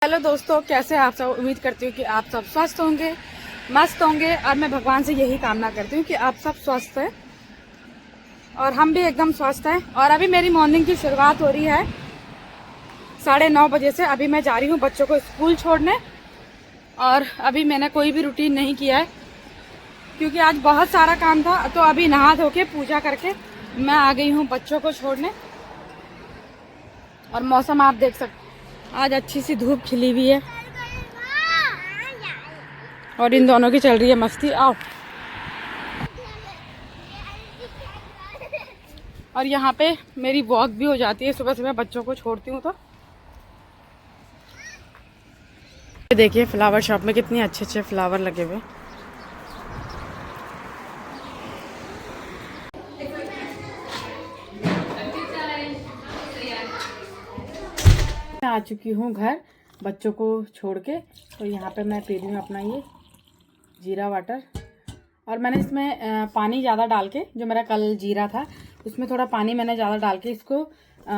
Hello दोस्तों, कैसे आप सब। उम्मीद करती हूँ कि आप सब स्वस्थ होंगे, मस्त होंगे। और मैं भगवान से यही कामना करती हूँ कि आप सब स्वस्थ हैं और हम भी एकदम स्वस्थ हैं। और अभी मेरी मॉर्निंग की शुरुआत हो रही है 9:30 बजे से। अभी मैं जा रही हूँ बच्चों को स्कूल छोड़ने। और अभी मैंने कोई भी रूटीन नहीं किया है क्योंकि आज बहुत सारा काम था। तो अभी नहा धो के पूजा करके मैं आ गई हूँ बच्चों को छोड़ने। और मौसम आप देख सकते, आज अच्छी सी धूप खिली हुई है और इन दोनों की चल रही है मस्ती। आओ। और यहाँ पे मेरी वॉक भी हो जाती है सुबह सुबह, बच्चों को छोड़ती हूँ तो। देखिए फ्लावर शॉप में कितने अच्छे अच्छे फ्लावर लगे हुए। मैं आ चुकी हूँ घर बच्चों को छोड़ के। तो यहाँ पे मैं पी रही हूँ अपना ये जीरा वाटर। और मैंने इसमें पानी ज़्यादा डाल के, जो मेरा कल जीरा था उसमें थोड़ा पानी मैंने ज़्यादा डाल के इसको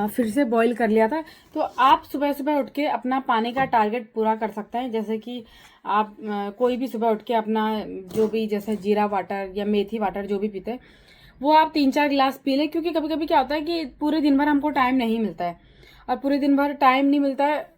फिर से बॉईल कर लिया था। तो आप सुबह सुबह उठ के अपना पानी का टारगेट पूरा कर सकते हैं। जैसे कि आप कोई भी सुबह उठ के अपना जो भी, जैसे जीरा वाटर या मेथी वाटर जो भी पीते हैं, वो आप 3-4 गिलास पी लें। क्योंकि कभी कभी क्या होता है कि पूरे दिन भर हमको टाइम नहीं मिलता है, और पूरे दिन भर टाइम नहीं मिलता है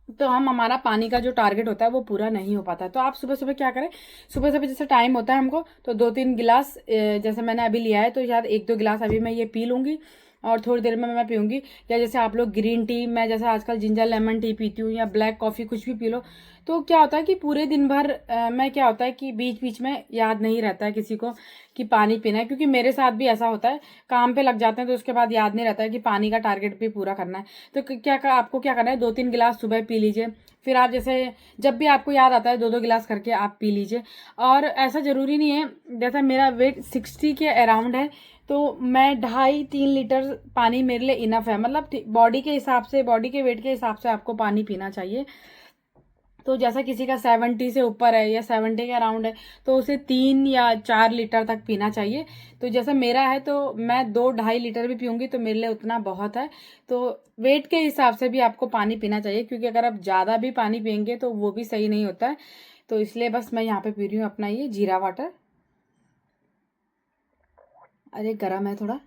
तो हमारा पानी का जो टारगेट होता है वो पूरा नहीं हो पाता है। तो आप सुबह सुबह क्या करें, सुबह सुबह जैसे टाइम होता है हमको तो 2-3 गिलास, जैसे मैंने अभी लिया है तो शायद 1-2 गिलास अभी मैं ये पी लूँगी और थोड़ी देर में मैं पीऊँगी। या जैसे आप लोग ग्रीन टी, मैं जैसे आजकल जिंजर लेमन टी पीती हूँ, या ब्लैक कॉफ़ी, कुछ भी पी लो। तो क्या होता है कि पूरे दिन भर मैं क्या होता है कि बीच बीच में याद नहीं रहता है किसी को कि पानी पीना है। क्योंकि मेरे साथ भी ऐसा होता है, काम पे लग जाते हैं तो उसके बाद याद नहीं रहता है कि पानी का टारगेट भी पूरा करना है। तो आपको क्या करना है, 2-3 गिलास सुबह पी लीजिए। फिर आप जैसे जब भी आपको याद आता है 2-2 गिलास करके आप पी लीजिए। और ऐसा ज़रूरी नहीं है, जैसा मेरा वेट 60 के अराउंड है तो मैं 2.5-3 लीटर पानी मेरे लिए इनफ है। मतलब बॉडी के हिसाब से, बॉडी के वेट के हिसाब से आपको पानी पीना चाहिए। तो जैसा किसी का 70 से ऊपर है या 70 के अराउंड है तो उसे 3 या 4 लीटर तक पीना चाहिए। तो जैसा मेरा है तो मैं 2-2.5 लीटर भी पीऊँगी तो मेरे लिए उतना बहुत है। तो वेट के हिसाब से भी आपको पानी पीना चाहिए, क्योंकि अगर आप ज़्यादा भी पानी पियेंगे तो वो भी सही नहीं होता है। तो इसलिए बस मैं यहाँ पे पी रही हूँ अपना ये जीरा वाटर। अरे गर्म है थोड़ा।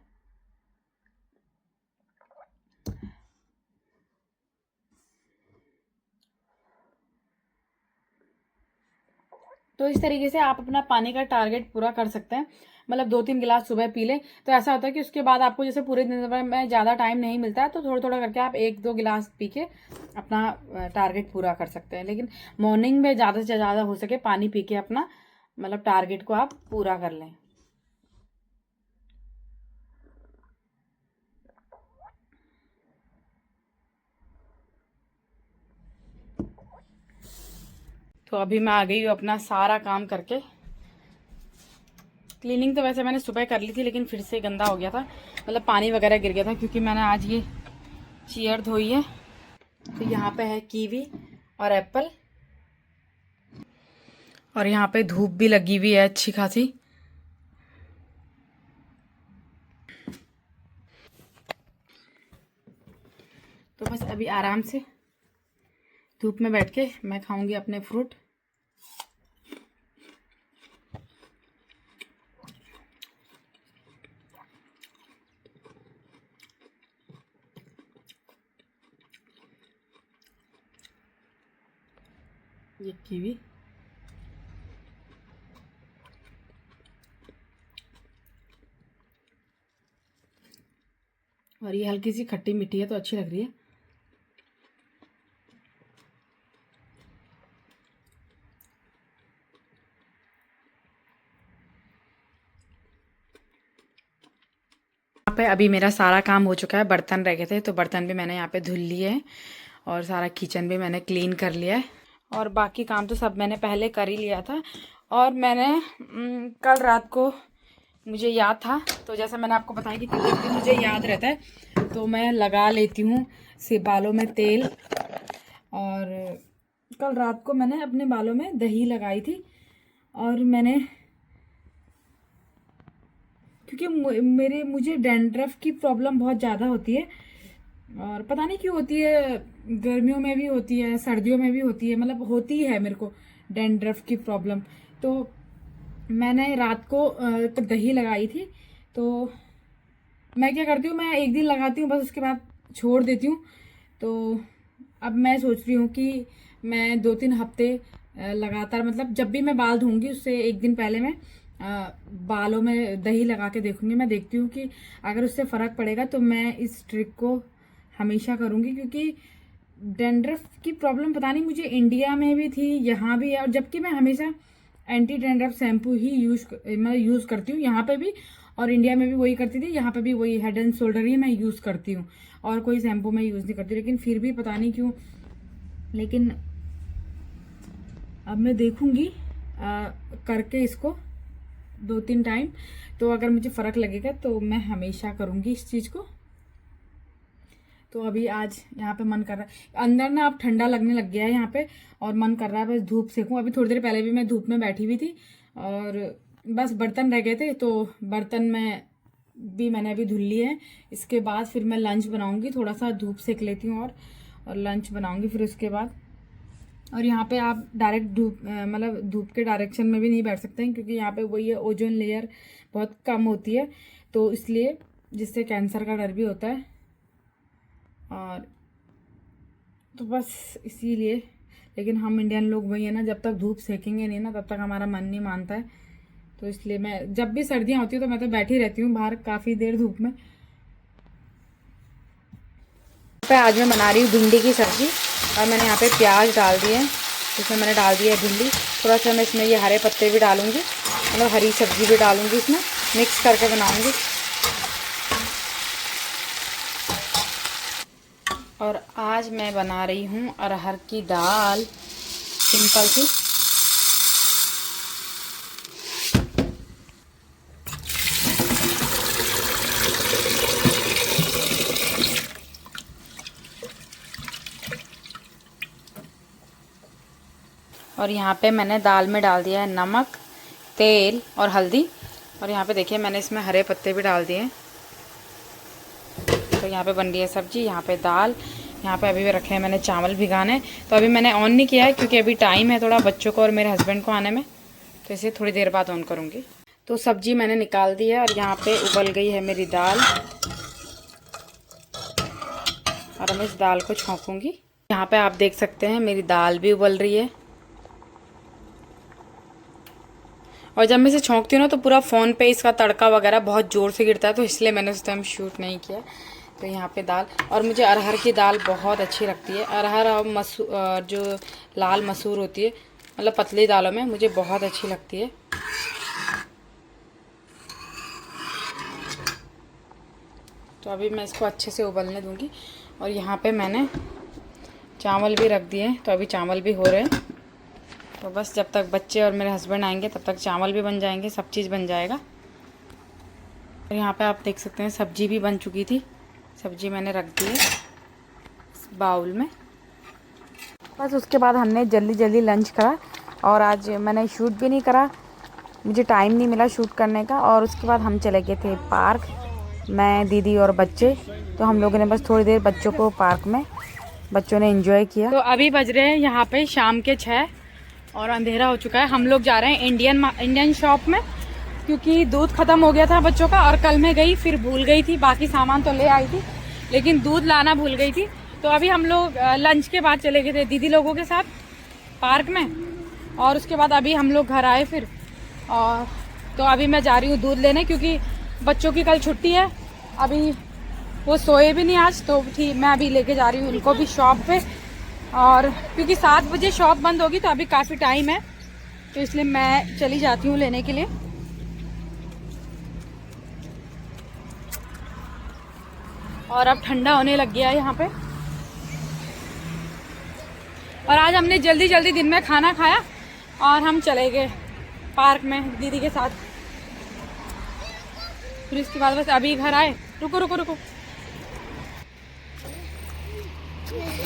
तो इस तरीके से आप अपना पानी का टारगेट पूरा कर सकते हैं। मतलब 2-3 गिलास सुबह पी लें तो ऐसा होता है कि उसके बाद आपको जैसे पूरे दिन भर में ज़्यादा टाइम नहीं मिलता है तो थोड़ा थोड़ा करके आप 1-2 गिलास पी के अपना टारगेट पूरा कर सकते हैं। लेकिन मॉर्निंग में ज़्यादा से ज़्यादा हो सके पानी पी के अपना मतलब टारगेट को आप पूरा कर लें। तो अभी मैं आ गई हूँ अपना सारा काम करके। क्लीनिंग तो वैसे मैंने सुबह कर ली थी लेकिन फिर से गंदा हो गया था, मतलब पानी वगैरह गिर गया था क्योंकि मैंने आज ये चेयर धोई है। तो यहाँ पे है कीवी और एप्पल, और यहाँ पे धूप भी लगी हुई है अच्छी खासी। तो बस अभी आराम से धूप में बैठ के मैं खाऊंगी अपने फ्रूट। ये कीवी, और ये हल्की सी खट्टी मीठी है तो अच्छी लग रही है। यहाँ पे अभी मेरा सारा काम हो चुका है। बर्तन रह गए थे तो बर्तन भी मैंने यहाँ पे धुल लिए हैं, और सारा किचन भी मैंने क्लीन कर लिया है। और बाकी काम तो सब मैंने पहले कर ही लिया था। और मैंने कल रात को मुझे याद था, तो जैसा मैंने आपको बताया कि कभी कभी मुझे याद रहता है तो मैं लगा लेती हूँ से बालों में तेल। और कल रात को मैंने अपने बालों में दही लगाई थी। और मैंने, क्योंकि मुझे डैंड्रफ की प्रॉब्लम बहुत ज़्यादा होती है और पता नहीं क्यों होती है, गर्मियों में भी होती है, सर्दियों में भी होती है, मतलब होती है मेरे को डैंड्रफ की प्रॉब्लम। तो मैंने रात को दही लगाई थी। तो मैं क्या करती हूँ, मैं एक दिन लगाती हूँ बस, उसके बाद छोड़ देती हूँ। तो अब मैं सोच रही हूँ कि मैं 2-3 हफ्ते लगातार, मतलब जब भी मैं बाल धोऊंगी उससे एक दिन पहले मैं बालों में दही लगा के देखूंगी। मैं देखती हूँ कि अगर उससे फ़र्क पड़ेगा तो मैं इस ट्रिक को हमेशा करूँगी, क्योंकि डैंड्रफ की प्रॉब्लम पता नहीं मुझे इंडिया में भी थी, यहाँ भी है। और जबकि मैं हमेशा एंटी डैंड्रफ शैम्पू ही मैं यूज़ करती हूँ यहाँ पे भी, और इंडिया में भी वही करती थी, यहाँ पे भी वही हेड एंड शोल्डर ही मैं यूज़ करती हूँ, और कोई शैम्पू मैं यूज़ नहीं करती। लेकिन फिर भी पता नहीं क्यों, लेकिन अब मैं देखूंगी करके इसको 2-3 टाइम। तो अगर मुझे फ़र्क लगेगा तो मैं हमेशा करूँगी इस चीज़ को। तो अभी आज यहाँ पे मन कर रहा है, अंदर ना अब ठंडा लगने लग गया है यहाँ पे, और मन कर रहा है बस धूप सेकूं। अभी थोड़ी देर पहले भी मैं धूप में बैठी हुई थी, और बस बर्तन रह गए थे, तो बर्तन में भी मैंने अभी धुल लिए हैं। इसके बाद फिर मैं लंच बनाऊंगी, थोड़ा सा धूप सेक लेती हूँ और लंच बनाऊंगी फिर उसके बाद। और यहाँ पे आप डायरेक्ट धूप मतलब धूप के डायरेक्शन में भी नहीं बैठ सकते हैं, क्योंकि यहाँ पे वही है, ओजोन लेयर बहुत कम होती है, तो इसलिए जिससे कैंसर का डर भी होता है। और तो बस इसीलिए, लेकिन हम इंडियन लोग वही है ना, जब तक धूप सेकेंगे नहीं ना तब तक हमारा मन नहीं मानता है। तो इसलिए मैं जब भी सर्दियाँ होती है तो मैं तो बैठी रहती हूँ बाहर काफ़ी देर धूप में। पे आज मैं बना रही हूँ भिंडी की सब्ज़ी, और मैंने यहाँ पे प्याज डाल दिए हैं, इसमें मैंने डाल दिया है भिंडी। थोड़ा सा मैं इसमें ये हरे पत्ते भी डालूँगी, मतलब हरी सब्ज़ी भी डालूँगी, इसमें मिक्स करके बनाऊँगी। और आज मैं बना रही हूँ अरहर की दाल, सिंपल सी। और यहाँ पे मैंने दाल में डाल दिया है नमक, तेल और हल्दी। और यहाँ पे देखिए मैंने इसमें हरे पत्ते भी डाल दिए हैं। तो यहाँ पे बन रही है सब्जी, यहाँ पे दाल, यहाँ पे अभी भी रखे हैं मैंने चावल भिगाने। तो अभी मैंने ऑन नहीं किया है क्योंकि अभी टाइम है थोड़ा बच्चों को और मेरे हस्बैंड को आने में, तो इसे थोड़ी देर बाद ऑन करूँगी। तो सब्जी मैंने निकाल दी है, और यहाँ पे उबल गई है मेरी दाल, और मैं इस दाल को छौंकूँगी। यहाँ पे आप देख सकते हैं मेरी दाल भी उबल रही है। और जब मैं इसे छौंकती हूँ ना तो पूरा फ़ोन पे इसका तड़का वगैरह बहुत ज़ोर से गिरता है, तो इसलिए मैंने उस टाइम शूट नहीं किया। तो यहाँ पे दाल, और मुझे अरहर की दाल बहुत अच्छी लगती है। अरहर और मसूर, जो लाल मसूर होती है, मतलब पतली दालों में मुझे बहुत अच्छी लगती है। तो अभी मैं इसको अच्छे से उबलने दूँगी। और यहाँ पे मैंने चावल भी रख दिए, तो अभी चावल भी हो रहे हैं। तो बस जब तक बच्चे और मेरे हस्बैंड आएंगे तब तक चावल भी बन जाएंगे, सब चीज़ बन जाएगा। और यहाँ पे आप देख सकते हैं सब्जी भी बन चुकी थी, सब्जी मैंने रख दी है इस बाउल में। बस उसके बाद हमने जल्दी जल्दी लंच करा, और आज मैंने शूट भी नहीं करा, मुझे टाइम नहीं मिला शूट करने का। और उसके बाद हम चले गए थे पार्क, मैं, दीदी और बच्चे। तो हम लोगों ने बस थोड़ी देर बच्चों को पार्क में, बच्चों ने एंजॉय किया। तो अभी बज रहे हैं यहाँ पे शाम के 6 और अंधेरा हो चुका है। हम लोग जा रहे हैं इंडियन शॉप में, क्योंकि दूध ख़त्म हो गया था बच्चों का, और कल मैं गई फिर भूल गई थी। बाकी सामान तो ले आई थी लेकिन दूध लाना भूल गई थी। तो अभी हम लोग लंच के बाद चले गए थे दीदी लोगों के साथ पार्क में, और उसके बाद अभी हम लोग घर आए फिर। और तो अभी मैं जा रही हूँ दूध लेने, क्योंकि बच्चों की कल छुट्टी है, अभी वो सोए भी नहीं आज। तो ठीक, मैं अभी लेके जा रही हूँ उनको भी शॉप पे, और क्योंकि 7 बजे शॉप बंद होगी तो अभी काफ़ी टाइम है, तो इसलिए मैं चली जाती हूँ लेने के लिए। और अब ठंडा होने लग गया है यहाँ पे। और आज हमने जल्दी जल्दी दिन में खाना खाया और हम चले गए पार्क में दीदी के साथ। फिर इसके बाद बस अभी घर आए। रुको रुको रुको,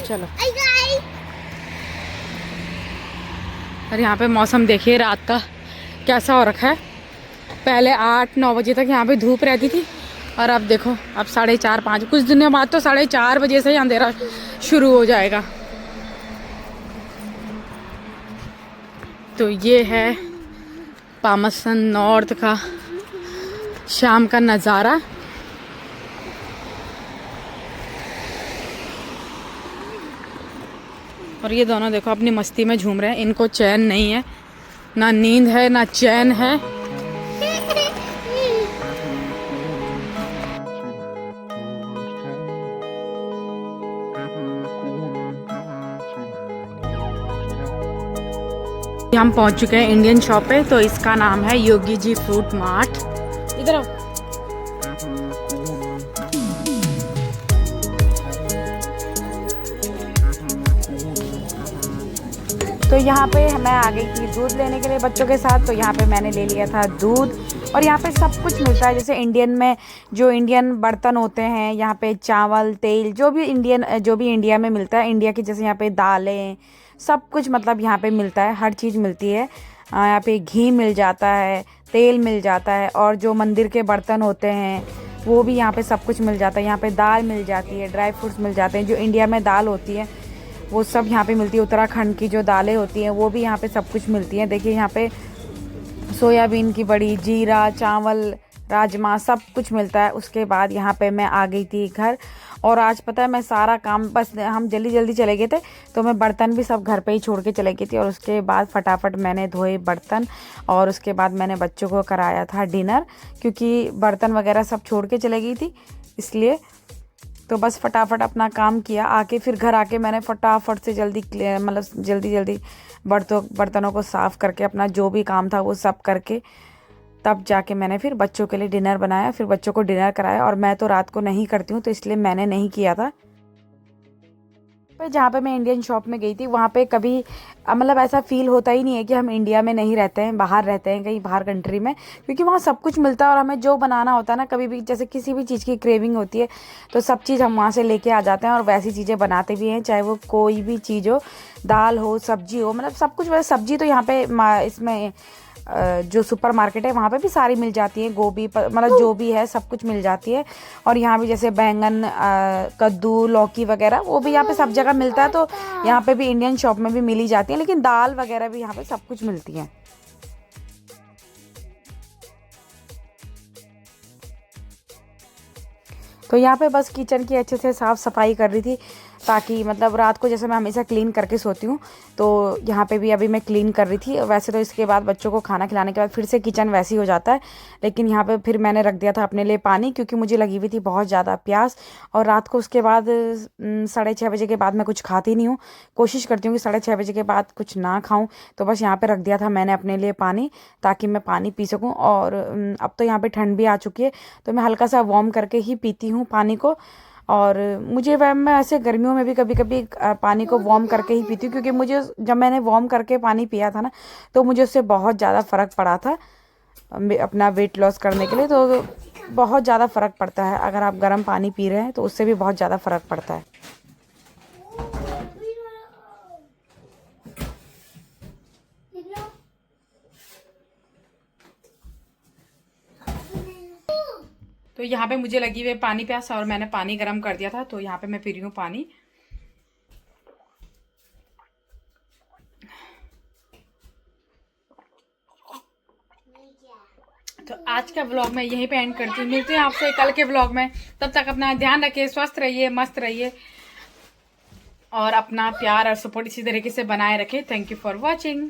चलो। और यहाँ पे मौसम देखिए रात का कैसा हो रखा है। पहले 8-9 बजे तक यहाँ पे धूप रहती थी, और अब देखो, अब 4:30-5 कुछ दिनों बाद तो 4:30 बजे से ही अंधेरा शुरू हो जाएगा। तो ये है पामसन नॉर्थ का शाम का नज़ारा। और ये दोनों देखो अपनी मस्ती में झूम रहे हैं, इनको चैन नहीं है, ना नींद है ना चैन है। हम पहुंच चुके हैं इंडियन शॉप पे। तो इसका नाम है योगी जी फ्रूट मार्ट। इधर आओ। तो यहाँ पे मैं आ गई थी दूध लेने के लिए बच्चों के साथ। तो यहाँ पे मैंने ले लिया था दूध। और यहाँ पे सब कुछ मिलता है, जैसे इंडियन में जो इंडियन बर्तन होते हैं, यहाँ पे चावल तेल जो भी इंडिया में मिलता है, इंडिया की जैसे यहाँ पे दालें सब कुछ मतलब यहाँ पे मिलता है, हर चीज़ मिलती है। यहाँ पे घी मिल जाता है, तेल मिल जाता है, और जो मंदिर के बर्तन होते हैं वो भी यहाँ पे सब कुछ मिल जाता है। यहाँ पे दाल मिल जाती है, ड्राई फ्रूट्स मिल जाते हैं, जो इंडिया में दाल होती है वो सब यहाँ पे मिलती है। उत्तराखंड की जो दालें होती हैं वो भी यहाँ पे सब कुछ मिलती हैं। देखिए यहाँ पे सोयाबीन की बड़ी, जीरा, चावल, राजमा सब कुछ मिलता है। उसके बाद यहाँ पे मैं आ गई थी घर। और आज पता है मैं सारा काम, बस हम जल्दी जल्दी चले गए थे तो मैं बर्तन भी सब घर पे ही छोड़ के चले गई थी। और उसके बाद फटाफट मैंने धोए बर्तन, और उसके बाद मैंने बच्चों को कराया था डिनर, क्योंकि बर्तन वगैरह सब छोड़ के चले गई थी इसलिए। तो बस फटाफट अपना काम किया। आके फिर घर आके मैंने फटाफट से जल्दी बर्तनों को साफ़ करके अपना जो भी काम था वो सब करके तब जाके मैंने फिर बच्चों के लिए डिनर बनाया, फिर बच्चों को डिनर कराया। और मैं तो रात को नहीं करती हूँ तो इसलिए मैंने नहीं किया था। जहाँ पे मैं इंडियन शॉप में गई थी वहाँ पे कभी मतलब ऐसा फील होता ही नहीं है कि हम इंडिया में नहीं रहते हैं, बाहर रहते हैं कहीं बाहर कंट्री में, क्योंकि वहाँ सब कुछ मिलता है। और हमें जो बनाना होता है ना, कभी भी जैसे किसी भी चीज़ की क्रेविंग होती है तो सब चीज़ हम वहाँ से लेके आ जाते हैं और वैसी चीज़ें बनाते भी हैं, चाहे वो कोई भी चीज़ हो, दाल हो, सब्जी हो, मतलब सब कुछ। वैसे सब्जी तो यहाँ पे इसमें जो सुपर मार्केट है वहाँ पे भी सारी मिल जाती है, गोभी मतलब जो भी है सब कुछ मिल जाती है। और यहाँ भी जैसे बैंगन, कद्दू, लौकी वगैरह वो भी यहाँ पे सब जगह मिलता है। तो यहाँ पे भी इंडियन शॉप में भी मिली जाती है, लेकिन दाल वगैरह भी यहाँ पे सब कुछ मिलती है। तो यहाँ पे बस किचन की अच्छे से साफ़ सफाई कर रही थी, ताकि मतलब रात को जैसे मैं हमेशा क्लीन करके सोती हूँ तो यहाँ पे भी अभी मैं क्लीन कर रही थी। वैसे तो इसके बाद बच्चों को खाना खिलाने के बाद फिर से किचन वैसी हो जाता है, लेकिन यहाँ पे फिर मैंने रख दिया था अपने लिए पानी, क्योंकि मुझे लगी हुई थी बहुत ज़्यादा प्यास। और रात को उसके बाद 6:30 बजे के बाद मैं कुछ खाती नहीं हूँ, कोशिश करती हूँ कि 6:30 बजे के बाद कुछ ना खाऊँ। तो बस यहाँ पर रख दिया था मैंने अपने लिए पानी, ताकि मैं पानी पी सकूँ। और अब तो यहाँ पर ठंड भी आ चुकी है तो मैं हल्का सा वार्म करके ही पीती हूँ पानी को। और मैं ऐसे गर्मियों में भी कभी कभी पानी को वार्म करके ही पीती हूँ, क्योंकि मुझे जब मैंने वार्म करके पानी पिया था ना तो मुझे उससे बहुत ज़्यादा फ़र्क पड़ा था अपना वेट लॉस करने के लिए। तो बहुत ज़्यादा फ़र्क पड़ता है अगर आप गर्म पानी पी रहे हैं तो उससे भी बहुत ज़्यादा फ़र्क पड़ता है। तो यहाँ पे मुझे लगी हुई पानी प्यास और मैंने पानी गर्म कर दिया था, तो यहाँ पे मैं पी रही हूँ पानी। तो आज का व्लॉग मैं यहीं पे एंड करती हूँ, मिलती हूँ आपसे कल के व्लॉग में। तब तक अपना ध्यान रखिए, स्वस्थ रहिए, मस्त रहिए और अपना प्यार और सपोर्ट इसी तरीके से बनाए रखें। Thank you for watching.